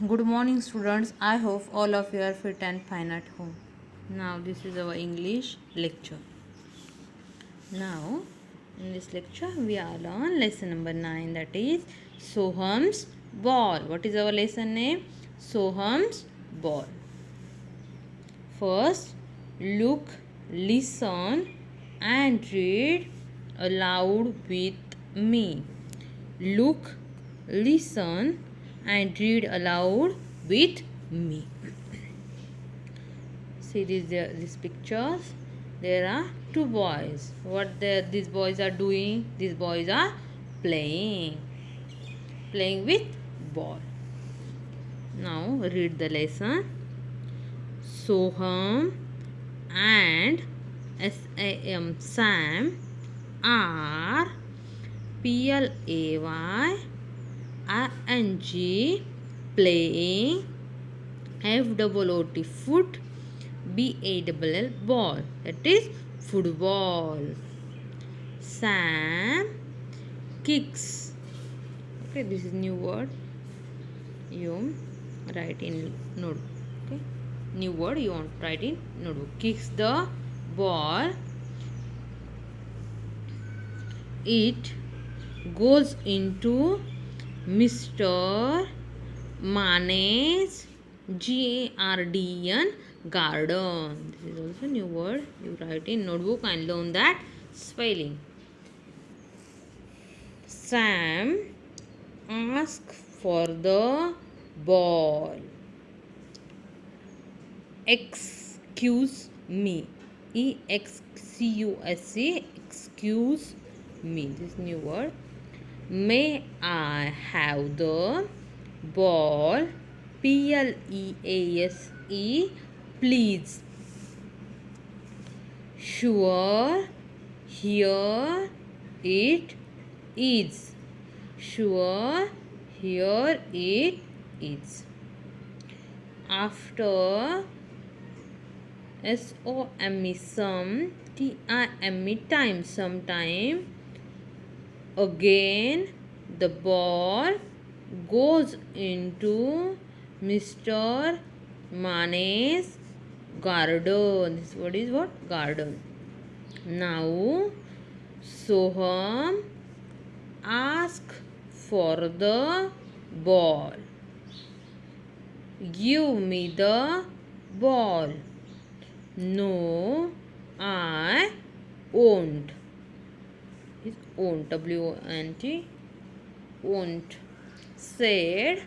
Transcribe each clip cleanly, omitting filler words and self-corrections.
Good morning, students. I hope all of you are fit and fine at home. Now, this is our English lecture. Now, in this lecture, we are on lesson number 9, that is Soham's ball. What is our lesson name? Soham's ball. First, look, listen, and read aloud with me. Look, listen, and read aloud with me. See these pictures. There are two boys. These boys are doing? These boys are playing with ball. Now read the lesson. Soham and Sam are PLAYING playing FOOT foot BALL ball, that is football. Sam kicks. Okay, this is new word. You write in notebook. Okay, new word you want to write in notebook. Kicks the ball. It goes into Mr. Mane's GARDEN garden. This is also new word. You write in notebook and learn that spelling. Sam asks for the ball. Excuse me. EXCUSE. Excuse me. This new word. May I have the ball? PLEASE. Please. Sure. Here it is. Sure. Here it is. After SOME some TIME time sometime again the ball goes into Mr. Mane's garden. This word is what? Garden. Now Soham ask for the ball. Give me the ball. No, I won't. Is won't, WONT, won't, said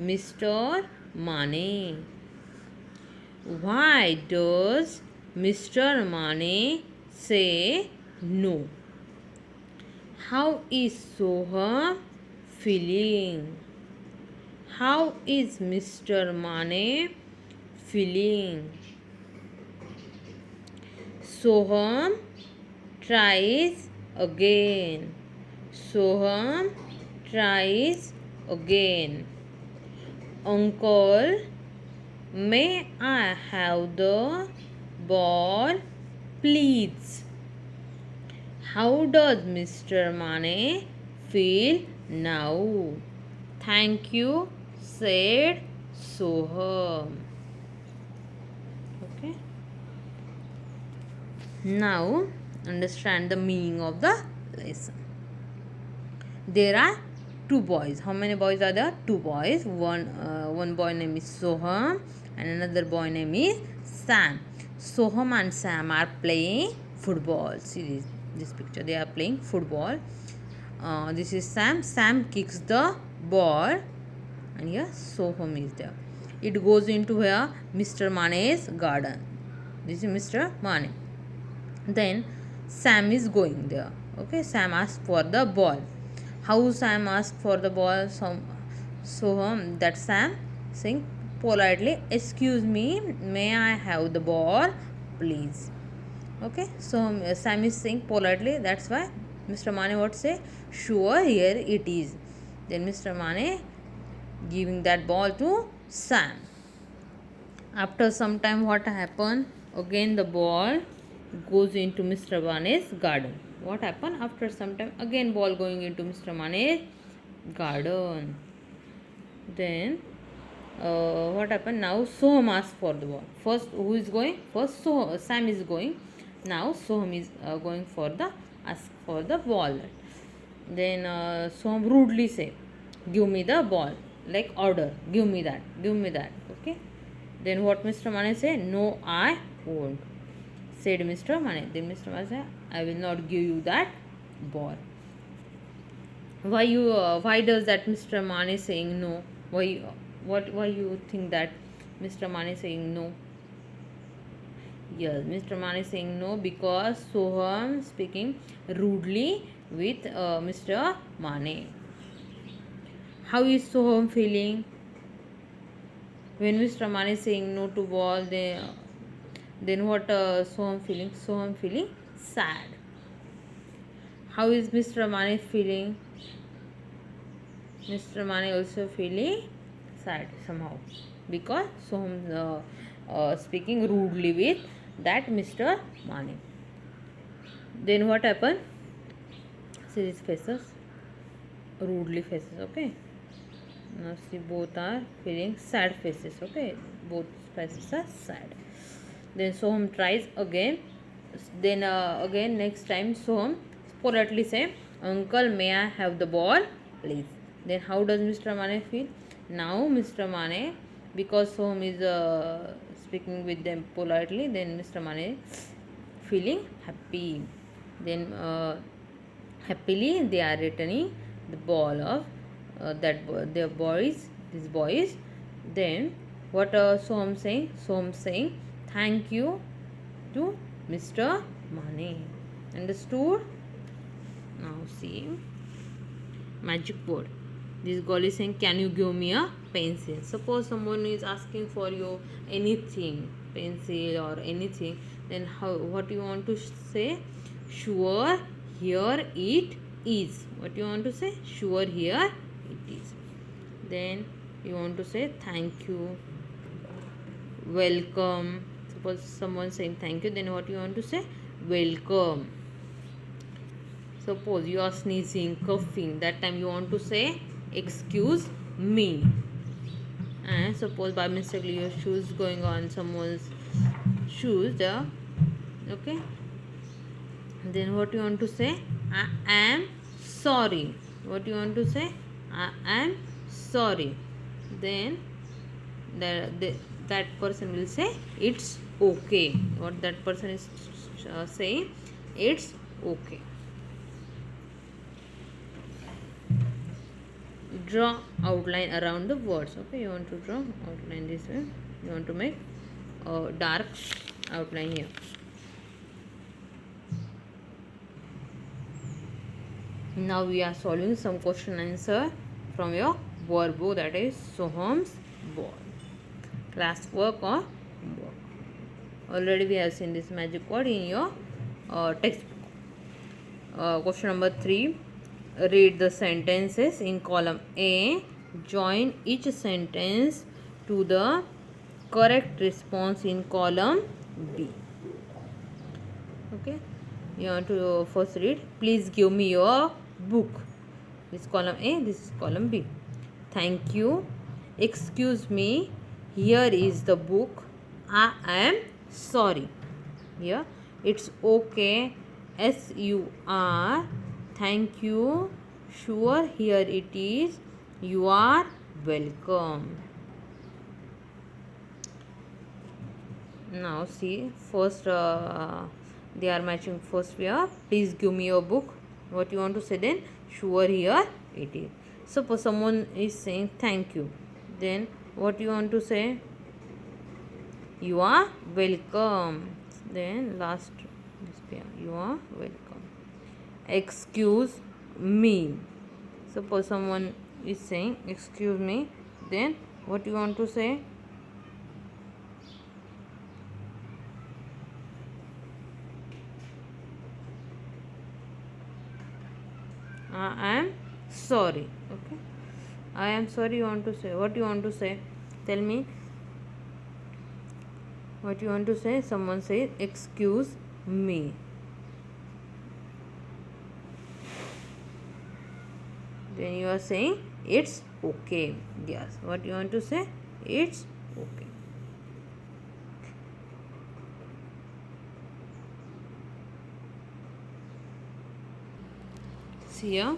Mr. Mane. Why does Mr. Mane say no? How is Soham feeling? How is Mr. Mane feeling? Soham tries again. Soham tries again. Uncle, may I have the ball, please? How does Mr. Mane feel now? Thank you, said Soham. Okay. Now understand the meaning of the lesson. There are two boys. How many boys are there? Two boys. One boy name is Soham and another boy name is Sam. Soham and Sam are playing football. See this picture. They are playing football. This is Sam. Sam kicks the ball, and here Soham is there. It goes into here Mr. Mane's garden. This is Mr. Mane. Then Sam is going there. Okay, Sam asks for the ball. How Sam asks for the ball? So that Sam saying politely, excuse me, may I have the ball, please? Okay, so Sam is saying politely. That's why Mr. Mane what say? Sure, here it is. Then Mr. Mane giving that ball to Sam. After some time, what happened? Again the ball goes into Mr. Mane's garden. What happened? After some time, again ball going into Mr. Mane's garden. Then what happened now? Soham asked for the ball. First, who is going? First, Sam is going. Now Soham is going for the ask for the ball. Then Soham rudely say, "Give me the ball." Like order, give me that, give me that. Okay. Then what Mr. Mane say? No, I won't. Said Mr. Mane. Then Mr. Mane said, I will not give you that ball. Why does that Mr. Mane is saying no? Why you think that Mr. Mane is saying no? Yes, Mr. Mane is saying no because Soham speaking rudely with Mr. Mane. How is Soham feeling? When Mr. Mane is saying no to ball, then what Soham feeling? Soham feeling sad. How is Mr. Mane feeling? Mr. Mane also feeling sad somehow because Soham speaking rudely with that Mr. Mane. Then what happened? See these faces, rudely faces. Okay. Now see both are feeling sad faces. Okay, both faces are sad. Then Soham tries again. Then again next time Soham politely say, "Uncle, may I have the ball, please?" Then how does Mr. Mane feel? Now Mr. Mane, because Soham is speaking with them politely, then Mr. Mane feeling happy. Then happily they are returning the ball of their boys, these boys. Then what Soham saying? Soham saying thank you to Mr. Mane. Understood? Now see magic board. This girl is saying, can you give me a pencil? Suppose someone is asking for you anything, pencil or anything, then what you want to say? Sure, here it is. What you want to say? Sure, here it is. Then you want to say thank you, welcome. Suppose someone saying thank you, then what you want to say? Welcome. Suppose you are sneezing, coughing, that time you want to say excuse me. And suppose by mistake your shoes going on someone's shoes, okay, then what you want to say? I am sorry. What you want to say? I am sorry. Then that person will say it's okay. What that person is saying? It's okay. Draw outline around the words. Okay, you want to draw outline this way. You want to make a dark outline here. Now we are solving some question answer from your workbook, that is Soham's ball. Class work or work. Already we have seen this magic word in your textbook. Question number 3. Read the sentences in column A. Join each sentence to the correct response in column B. Okay. You want to first read. Please give me your book. This is column A. This is column B. Thank you. Excuse me. Here is the book. I am sorry. Here. It's okay. SUR. Thank you. Sure, here it is. You are welcome. Now see, first they are matching. First we are, please give me your book. What you want to say then? Sure, here it is. Suppose someone is saying thank you. Then what you want to say? You are welcome. Then last, you are welcome. Excuse me. Suppose someone is saying excuse me, then what you want to say? I am sorry. Okay, I am sorry. You want to say what you want to say? Tell me what you want to say. Someone says excuse me. Then you are saying it's okay. Yes. What you want to say? it's okay. See here.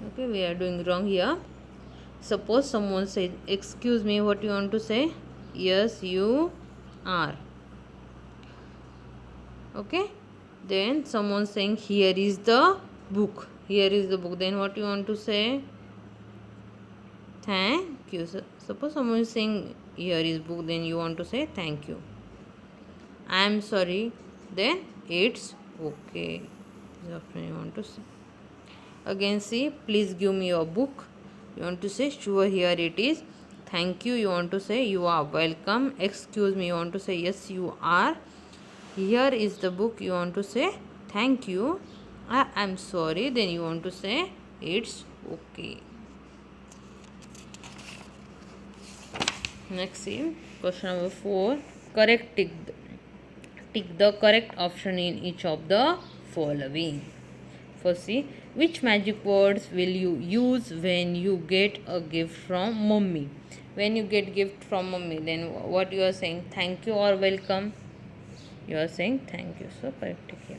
Okay, we are doing wrong here. Suppose someone says, excuse me, what you want to say? Yes, you are. Okay. Then someone saying, here is the book. Here is the book. Then what you want to say? Thank you. Suppose someone is saying, here is book. Then you want to say, thank you. I am sorry. Then it's okay. That's what you want to say. Again, see, please give me your book. You want to say, sure, here it is. Thank you, you want to say, you are welcome. Excuse me, you want to say, yes, you are. Here is the book, you want to say, thank you. I am sorry, then you want to say, it's okay. Next, see, question number 4. Correct tick the correct option in each of the following. First, see, which magic words will you use when you get a gift from mommy? When you get gift from mommy, then what you are saying? Thank you or welcome? You are saying thank you. So correct here.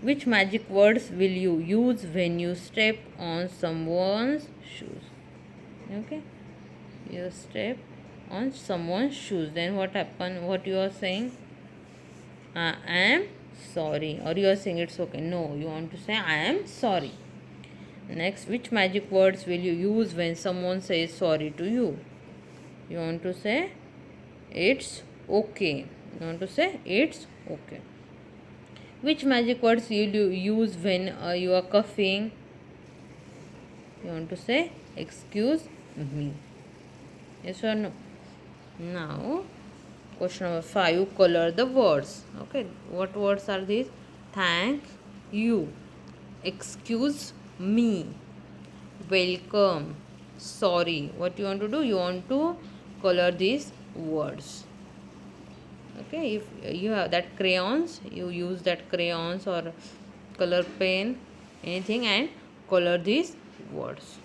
Which magic words will you use when you step on someone's shoes? Okay, you step on someone's shoes. Then what happen? What you are saying? I am sorry. Or you are saying it's okay. No, you want to say I am sorry. Next, which magic words will you use when someone says sorry to you? You want to say it's okay. You want to say it's okay. Which magic words will you use when you are coughing? You want to say excuse me. Yes or no? Now, question number 5, color the words. Okay, what words are these? Thank you, excuse me, welcome, sorry. What you want to do? You want to color these words. Okay, if you have that crayons, you use that crayons or color pen, anything, and color these words.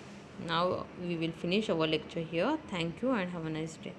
Now we will finish our lecture here. Thank you and have a nice day.